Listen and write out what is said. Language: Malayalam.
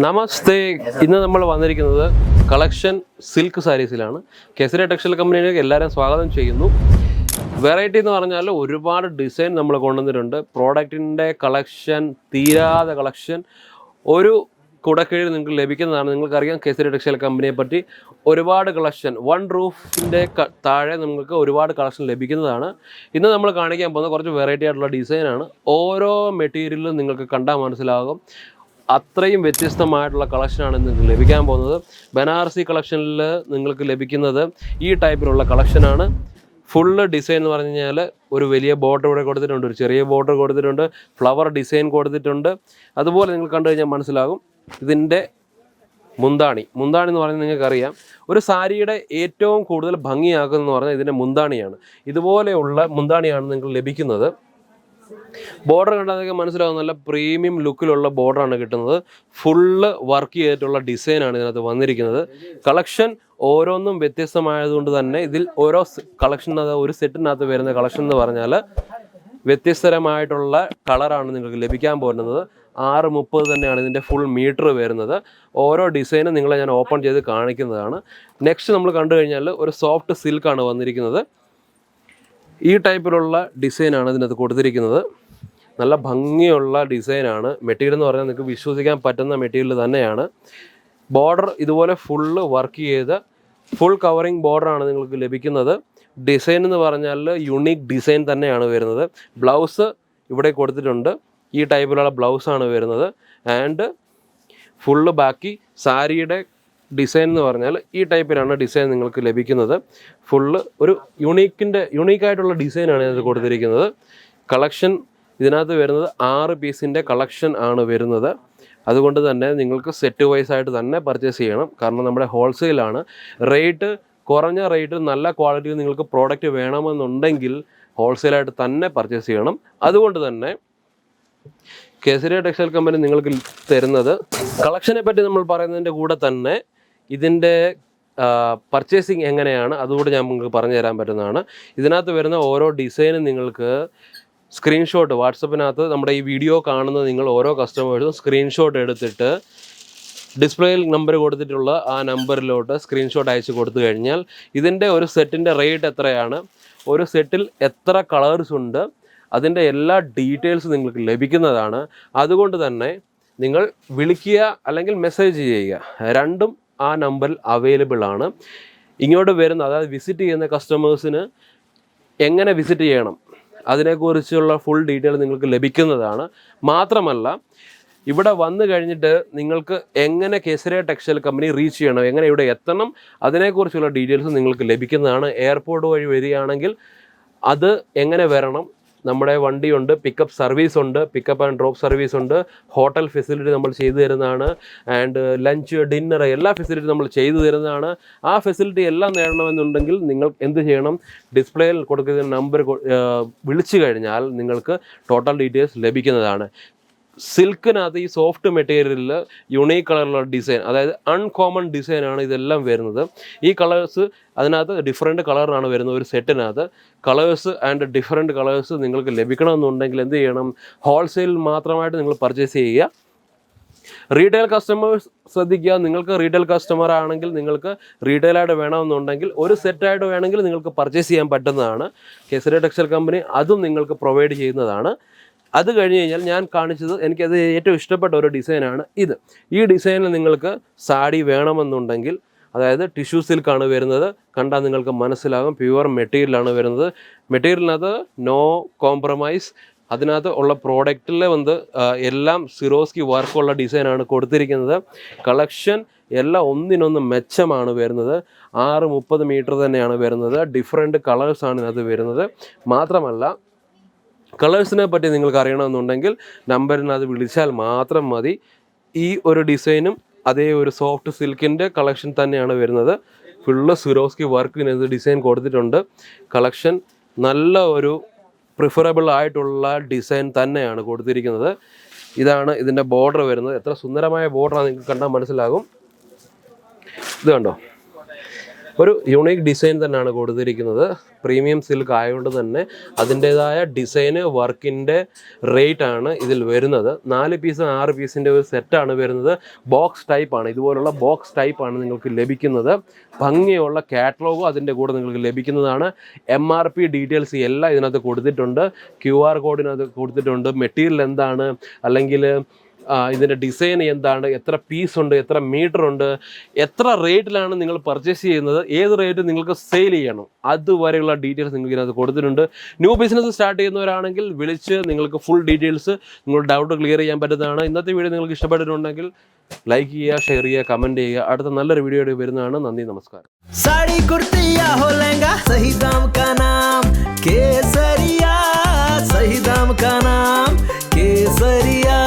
നമസ്തേ. ഇന്ന് നമ്മൾ വന്നിരിക്കുന്നത് കളക്ഷൻ സിൽക്ക് സാരീസിലാണ്. കേസരി ടെക്സ്റ്റൈൽ കമ്പനിയിലേക്ക് എല്ലാവരും സ്വാഗതം ചെയ്യുന്നു. വെറൈറ്റി എന്ന് പറഞ്ഞാൽ ഒരുപാട് ഡിസൈൻ നമ്മൾ കൊണ്ടുവന്നിട്ടുണ്ട്. പ്രോഡക്റ്റിൻ്റെ കളക്ഷൻ, തീരാതെ കളക്ഷൻ ഒരു കുടക്കീഴിൽ നിങ്ങൾക്ക് ലഭിക്കുന്നതാണ്. നിങ്ങൾക്കറിയാം കേസരി ടെക്സ്റ്റൈൽ കമ്പനിയെ പറ്റി ഒരുപാട് കളക്ഷൻ, വൺ റൂഫിൻ്റെ താഴെ നിങ്ങൾക്ക് ഒരുപാട് കളക്ഷൻ ലഭിക്കുന്നതാണ്. ഇന്ന് നമ്മൾ കാണിക്കാൻ പോകുന്ന കുറച്ച് വെറൈറ്റി ആയിട്ടുള്ള ഡിസൈനാണ്. ഓരോ മെറ്റീരിയലും നിങ്ങൾക്ക് കണ്ടാൽ മനസ്സിലാകും. അത്രയും വ്യത്യസ്തമായിട്ടുള്ള കളക്ഷനാണ് നിങ്ങൾക്ക് ലഭിക്കാൻ പോകുന്നത്. ബനാറസി കളക്ഷനിൽ നിങ്ങൾക്ക് ലഭിക്കുന്നത് ഈ ടൈപ്പിലുള്ള കളക്ഷനാണ്. ഫുള്ള് ഡിസൈൻ എന്ന് പറഞ്ഞു കഴിഞ്ഞാൽ ഒരു വലിയ ബോർഡർ ഇവിടെ കൊടുത്തിട്ടുണ്ട്, ഒരു ചെറിയ ബോർഡർ കൊടുത്തിട്ടുണ്ട്, ഫ്ലവർ ഡിസൈൻ കൊടുത്തിട്ടുണ്ട്. അതുപോലെ നിങ്ങൾ കണ്ടു കഴിഞ്ഞാൽ മനസ്സിലാകും ഇതിൻ്റെ മുന്താണി എന്ന് പറയുന്നത് നിങ്ങൾക്കറിയാം. ഒരു സാരിയുടെ ഏറ്റവും കൂടുതൽ ഭംഗിയാക്കുന്നതെന്ന് പറഞ്ഞാൽ ഇതിൻ്റെ മുന്താണിയാണ്. ഇതുപോലെയുള്ള മുന്താണിയാണ് നിങ്ങൾക്ക് ലഭിക്കുന്നത്. ബോർഡർ കണ്ടാൽ മനസ്സിലാവും, നല്ല പ്രീമിയം ലുക്കിലുള്ള ബോർഡറാണ് കിട്ടുന്നത്. ഫുള്ള് വർക്ക് ചെയ്തിട്ടുള്ള ഡിസൈനാണ് ഇതിനകത്ത് വന്നിരിക്കുന്നത്. കളക്ഷൻ ഓരോന്നും വ്യത്യസ്തമായതുകൊണ്ട് തന്നെ ഇതിൽ ഓരോ കളക്ഷനകത്ത്, ഒരു സെറ്റിനകത്ത് വരുന്ന കളക്ഷൻ എന്ന് പറഞ്ഞാൽ വ്യത്യസ്തരമായിട്ടുള്ള കളറാണ് നിങ്ങൾക്ക് ലഭിക്കാൻ പോകുന്നത്. 630 തന്നെയാണ് ഇതിൻ്റെ ഫുൾ മീറ്റർ വരുന്നത്. ഓരോ ഡിസൈനും നിങ്ങളെ ഞാൻ ഓപ്പൺ ചെയ്ത് കാണിക്കുന്നതാണ്. നെക്സ്റ്റ് നമ്മൾ കണ്ടു കഴിഞ്ഞാൽ ഒരു സോഫ്റ്റ് സിൽക്കാണ് വന്നിരിക്കുന്നത്. ഈ ടൈപ്പിലുള്ള ഡിസൈനാണ് ഇതിനകത്ത് കൊടുത്തിരിക്കുന്നത്. നല്ല ഭംഗിയുള്ള ഡിസൈനാണ്. മെറ്റീരിയൽ എന്ന് പറഞ്ഞാൽ നിങ്ങൾക്ക് വിശ്വസിക്കാൻ പറ്റുന്ന മെറ്റീരിയൽ തന്നെയാണ്. ബോർഡർ ഇതുപോലെ ഫുള്ള് വർക്ക് ചെയ്ത് ഫുൾ കവറിങ് ബോർഡറാണ് നിങ്ങൾക്ക് ലഭിക്കുന്നത്. ഡിസൈൻ എന്ന് പറഞ്ഞാൽ യുണീക്ക് ഡിസൈൻ തന്നെയാണ് വരുന്നത്. ബ്ലൗസ് ഇവിടെ കൊടുത്തിട്ടുണ്ട്. ഈ ടൈപ്പിലുള്ള ബ്ലൗസാണ് വരുന്നത്. ആൻഡ് ഫുള്ള് ബാക്കി സാരിയുടെ ഡിസൈൻ എന്ന് പറഞ്ഞാൽ ഈ ടൈപ്പിലാണ് ഡിസൈൻ നിങ്ങൾക്ക് ലഭിക്കുന്നത്. ഫുള്ള് ഒരു യുണീക്കായിട്ടുള്ള ഡിസൈനാണ് ഇതിനകത്ത് കൊടുത്തിരിക്കുന്നത്. കളക്ഷൻ ഇതിനകത്ത് വരുന്നത് 6 പീസിൻ്റെ കളക്ഷൻ ആണ് വരുന്നത്. അതുകൊണ്ട് തന്നെ നിങ്ങൾക്ക് സെറ്റ് വൈസ് ആയിട്ട് തന്നെ പർച്ചേസ് ചെയ്യണം. കാരണം നമ്മുടെ ഹോൾസെയിലാണ്. റേറ്റ് കുറഞ്ഞ റേറ്റ്, നല്ല ക്വാളിറ്റിയിൽ നിങ്ങൾക്ക് പ്രോഡക്റ്റ് വേണമെന്നുണ്ടെങ്കിൽ ഹോൾസെയിലായിട്ട് തന്നെ പർച്ചേസ് ചെയ്യണം. അതുകൊണ്ട് തന്നെ കേസരി ടെക്സ്റ്റൈൽ കമ്പനി നിങ്ങൾക്ക് തരുന്നത്, കളക്ഷനെ പറ്റി നമ്മൾ പറയുന്നതിൻ്റെ കൂടെ തന്നെ ഇതിൻ്റെ പർച്ചേസിങ് എങ്ങനെയാണ് അതുകൂടെ ഞാൻ നിങ്ങൾക്ക് പറഞ്ഞു തരാൻ പറ്റുന്നതാണ്. ഇതിനകത്ത് വരുന്ന ഓരോ ഡിസൈനും നിങ്ങൾക്ക് സ്ക്രീൻഷോട്ട് വാട്സപ്പിനകത്ത്, നമ്മുടെ ഈ വീഡിയോ കാണുന്ന നിങ്ങൾ ഓരോ കസ്റ്റമേഴ്സും സ്ക്രീൻഷോട്ട് എടുത്തിട്ട് ഡിസ്പ്ലേയിൽ നമ്പർ കൊടുത്തിട്ടുള്ള ആ നമ്പറിലോട്ട് സ്ക്രീൻഷോട്ട് അയച്ച് കൊടുത്തു കഴിഞ്ഞാൽ ഇതിൻ്റെ ഒരു സെറ്റിൻ്റെ റേറ്റ് എത്രയാണ്, ഒരു സെറ്റിൽ എത്ര കളേഴ്സ് ഉണ്ട്, അതിൻ്റെ എല്ലാ ഡീറ്റെയിൽസ് നിങ്ങൾക്ക് ലഭിക്കുന്നതാണ്. അതുകൊണ്ട് തന്നെ നിങ്ങൾ വിളിക്കുക അല്ലെങ്കിൽ മെസ്സേജ് ചെയ്യുക, രണ്ടും ആ നമ്പറിൽ അവൈലബിൾ ആണ്. ഇങ്ങോട്ട് വരുന്ന, അതായത് വിസിറ്റ് ചെയ്യുന്ന കസ്റ്റമേഴ്സിന് എങ്ങനെ വിസിറ്റ് ചെയ്യണം അതിനെക്കുറിച്ചുള്ള ഫുൾ ഡീറ്റെയിൽ നിങ്ങൾക്ക് ലഭിക്കുന്നതാണ്. മാത്രമല്ല ഇവിടെ വന്നു കഴിഞ്ഞിട്ട് നിങ്ങൾക്ക് എങ്ങനെ കേസരി ടെക്സ്റ്റൈൽ കമ്പനി റീച്ച് ചെയ്യണം, എങ്ങനെ ഇവിടെ എത്തണം, അതിനെക്കുറിച്ചുള്ള ഡീറ്റെയിൽസ് നിങ്ങൾക്ക് ലഭിക്കുന്നതാണ്. എയർപോർട്ട് വഴി വരികയാണെങ്കിൽ അത് എങ്ങനെ വരണം, നമ്മുടെ വണ്ടിയുണ്ട്, പിക്കപ്പ് സർവീസ് ഉണ്ട്, പിക്കപ്പ് ആൻഡ് ഡ്രോപ്പ് സർവീസ് ഉണ്ട്, ഹോട്ടൽ ഫെസിലിറ്റി നമ്മൾ ചെയ്തു തരുന്നതാണ്, ആൻഡ് ലഞ്ച്, ഡിന്നർ എല്ലാ ഫെസിലിറ്റി നമ്മൾ ചെയ്തു തരുന്നതാണ്. ആ ഫെസിലിറ്റി എല്ലാം നേടണമെന്നുണ്ടെങ്കിൽ നിങ്ങൾ എന്ത് ചെയ്യണം, ഡിസ്പ്ലേയിൽ കൊടുക്കുന്ന നമ്പർ വിളിച്ചു കഴിഞ്ഞാൽ നിങ്ങൾക്ക് ടോട്ടൽ ഡീറ്റെയിൽസ് ലഭിക്കുന്നതാണ്. സിൽക്കിനകത്ത് ഈ സോഫ്റ്റ് മെറ്റീരിയലിൽ യുണീക്ക് കളറുള്ള ഡിസൈൻ, അതായത് അൺകോമൺ ഡിസൈനാണ് ഇതെല്ലാം വരുന്നത്. ഈ കളേഴ്സ് അതിനകത്ത് ഡിഫറെൻറ്റ് കളറാണ് വരുന്നത്. ഒരു സെറ്റിനകത്ത് കളേഴ്സ് ആൻഡ് ഡിഫറെൻറ്റ് കളേഴ്സ് നിങ്ങൾക്ക് ലഭിക്കണമെന്നുണ്ടെങ്കിൽ എന്ത് ചെയ്യണം, ഹോൾസെയിൽ മാത്രമായിട്ട് നിങ്ങൾ പർച്ചേസ് ചെയ്യുക. റീറ്റെയിൽ കസ്റ്റമേഴ്സ് ശ്രദ്ധിക്കുക, നിങ്ങൾക്ക് റീറ്റെയിൽ കസ്റ്റമർ ആണെങ്കിൽ നിങ്ങൾക്ക് റീറ്റെയിലായിട്ട് വേണമെന്നുണ്ടെങ്കിൽ ഒരു സെറ്റായിട്ട് വേണമെങ്കിൽ നിങ്ങൾക്ക് പർച്ചേസ് ചെയ്യാൻ പറ്റുന്നതാണ്. കേസരി ടെക്സ്റ്റൈൽ കമ്പനി അതും നിങ്ങൾക്ക് പ്രൊവൈഡ് ചെയ്യുന്നതാണ്. അത് കഴിഞ്ഞ് കഴിഞ്ഞാൽ ഞാൻ കാണിച്ചത്, എനിക്കത് ഏറ്റവും ഇഷ്ടപ്പെട്ട ഒരു ഡിസൈനാണ് ഇത്. ഈ ഡിസൈനിൽ നിങ്ങൾക്ക് സാരി വേണമെന്നുണ്ടെങ്കിൽ, അതായത് ടിഷ്യൂ സിൽക്കാണ് വരുന്നത്, കണ്ടാൽ നിങ്ങൾക്ക് മനസ്സിലാകും, പ്യുവർ മെറ്റീരിയലാണ് വരുന്നത്. മെറ്റീരിയലിനകത്ത് നോ കോംപ്രമൈസ്. അതിനകത്ത് ഉള്ള പ്രോഡക്റ്റിൽ എല്ലാം സിറോസ്കി വർക്കുള്ള ഡിസൈനാണ് കൊടുത്തിരിക്കുന്നത്. കളക്ഷൻ എല്ലാം ഒന്നിനൊന്ന് മെച്ചമാണ് വരുന്നത്. 630 മീറ്റർ തന്നെയാണ് വരുന്നത്. ഡിഫറെൻറ്റ് കളേഴ്സാണ് ഇതിനകത്ത് വരുന്നത്. മാത്രമല്ല കളേഴ്സിനെ പറ്റി നിങ്ങൾക്ക് അറിയണമെന്നുണ്ടെങ്കിൽ നമ്പറിനകത്ത് വിളിച്ചാൽ മാത്രം മതി. ഈ ഒരു ഡിസൈനും അതേ ഒരു സോഫ്റ്റ് സിൽക്കിൻ്റെ കളക്ഷൻ തന്നെയാണ് വരുന്നത്. ഫുള്ള് സിറോസ്കി വർക്കിനകത്ത് ഡിസൈൻ കൊടുത്തിട്ടുണ്ട്. കളക്ഷൻ നല്ല ഒരു പ്രിഫറബിൾ ആയിട്ടുള്ള ഡിസൈൻ തന്നെയാണ് കൊടുത്തിരിക്കുന്നത്. ഇതാണ് ഇതിൻ്റെ ബോർഡർ വരുന്നത്. എത്ര സുന്ദരമായ ബോർഡറാണ് നിങ്ങൾക്ക് കണ്ടാൽ മനസ്സിലാകും. ഇത് കണ്ടോ, ഒരു യുണീക്ക് ഡിസൈൻ തന്നെയാണ് കൊടുത്തിരിക്കുന്നത്. പ്രീമിയം സിൽക്ക് ആയതുകൊണ്ട് തന്നെ അതിൻ്റേതായ ഡിസൈന് വർക്കിൻ്റെ റേറ്റ് ആണ് ഇതിൽ വരുന്നത്. 4 പീസ് 6 പീസിൻ്റെ ഒരു സെറ്റാണ് വരുന്നത്. ബോക്സ് ടൈപ്പാണ്, ഇതുപോലുള്ള ബോക്സ് ടൈപ്പാണ് നിങ്ങൾക്ക് ലഭിക്കുന്നത്. ഭംഗിയുള്ള കാറ്റലോഗും അതിൻ്റെ കൂടെ നിങ്ങൾക്ക് ലഭിക്കുന്നതാണ്. MRP ഡീറ്റെയിൽസ് എല്ലാം ഇതിനകത്ത് കൊടുത്തിട്ടുണ്ട്. QR കോഡിനകത്ത് കൊടുത്തിട്ടുണ്ട്. മെറ്റീരിയൽ എന്താണ്, അല്ലെങ്കിൽ ഇതിൻ്റെ ഡിസൈൻ എന്താണ്, എത്ര പീസ് ഉണ്ട്, എത്ര മീറ്റർ ഉണ്ട്, എത്ര റേറ്റിലാണ് നിങ്ങൾ പർച്ചേസ് ചെയ്യുന്നത്, ഏത് റേറ്റ് നിങ്ങൾക്ക് സെയിൽ ചെയ്യണം, അതുവരെയുള്ള ഡീറ്റെയിൽസ് നിങ്ങൾക്ക് ഇതിനകത്ത് കൊടുത്തിട്ടുണ്ട്. ന്യൂ ബിസിനസ് സ്റ്റാർട്ട് ചെയ്യുന്നവരാണെങ്കിൽ വിളിച്ച് നിങ്ങൾക്ക് ഫുൾ ഡീറ്റെയിൽസ് നിങ്ങളുടെ ഡൗട്ട് ക്ലിയർ ചെയ്യാൻ പറ്റുന്നതാണ്. ഇന്നത്തെ വീഡിയോ നിങ്ങൾക്ക് ഇഷ്ടപ്പെട്ടിട്ടുണ്ടെങ്കിൽ ലൈക്ക് ചെയ്യുക, ഷെയർ ചെയ്യുക, കമൻറ്റ് ചെയ്യുക. അടുത്ത നല്ലൊരു വീഡിയോ വരുന്നതാണ്. നന്ദി, നമസ്കാരം. साड़ी कुर्ती या हो लहंगा, सही दाम का नाम केसरिया, सही दाम का नाम केसरिया.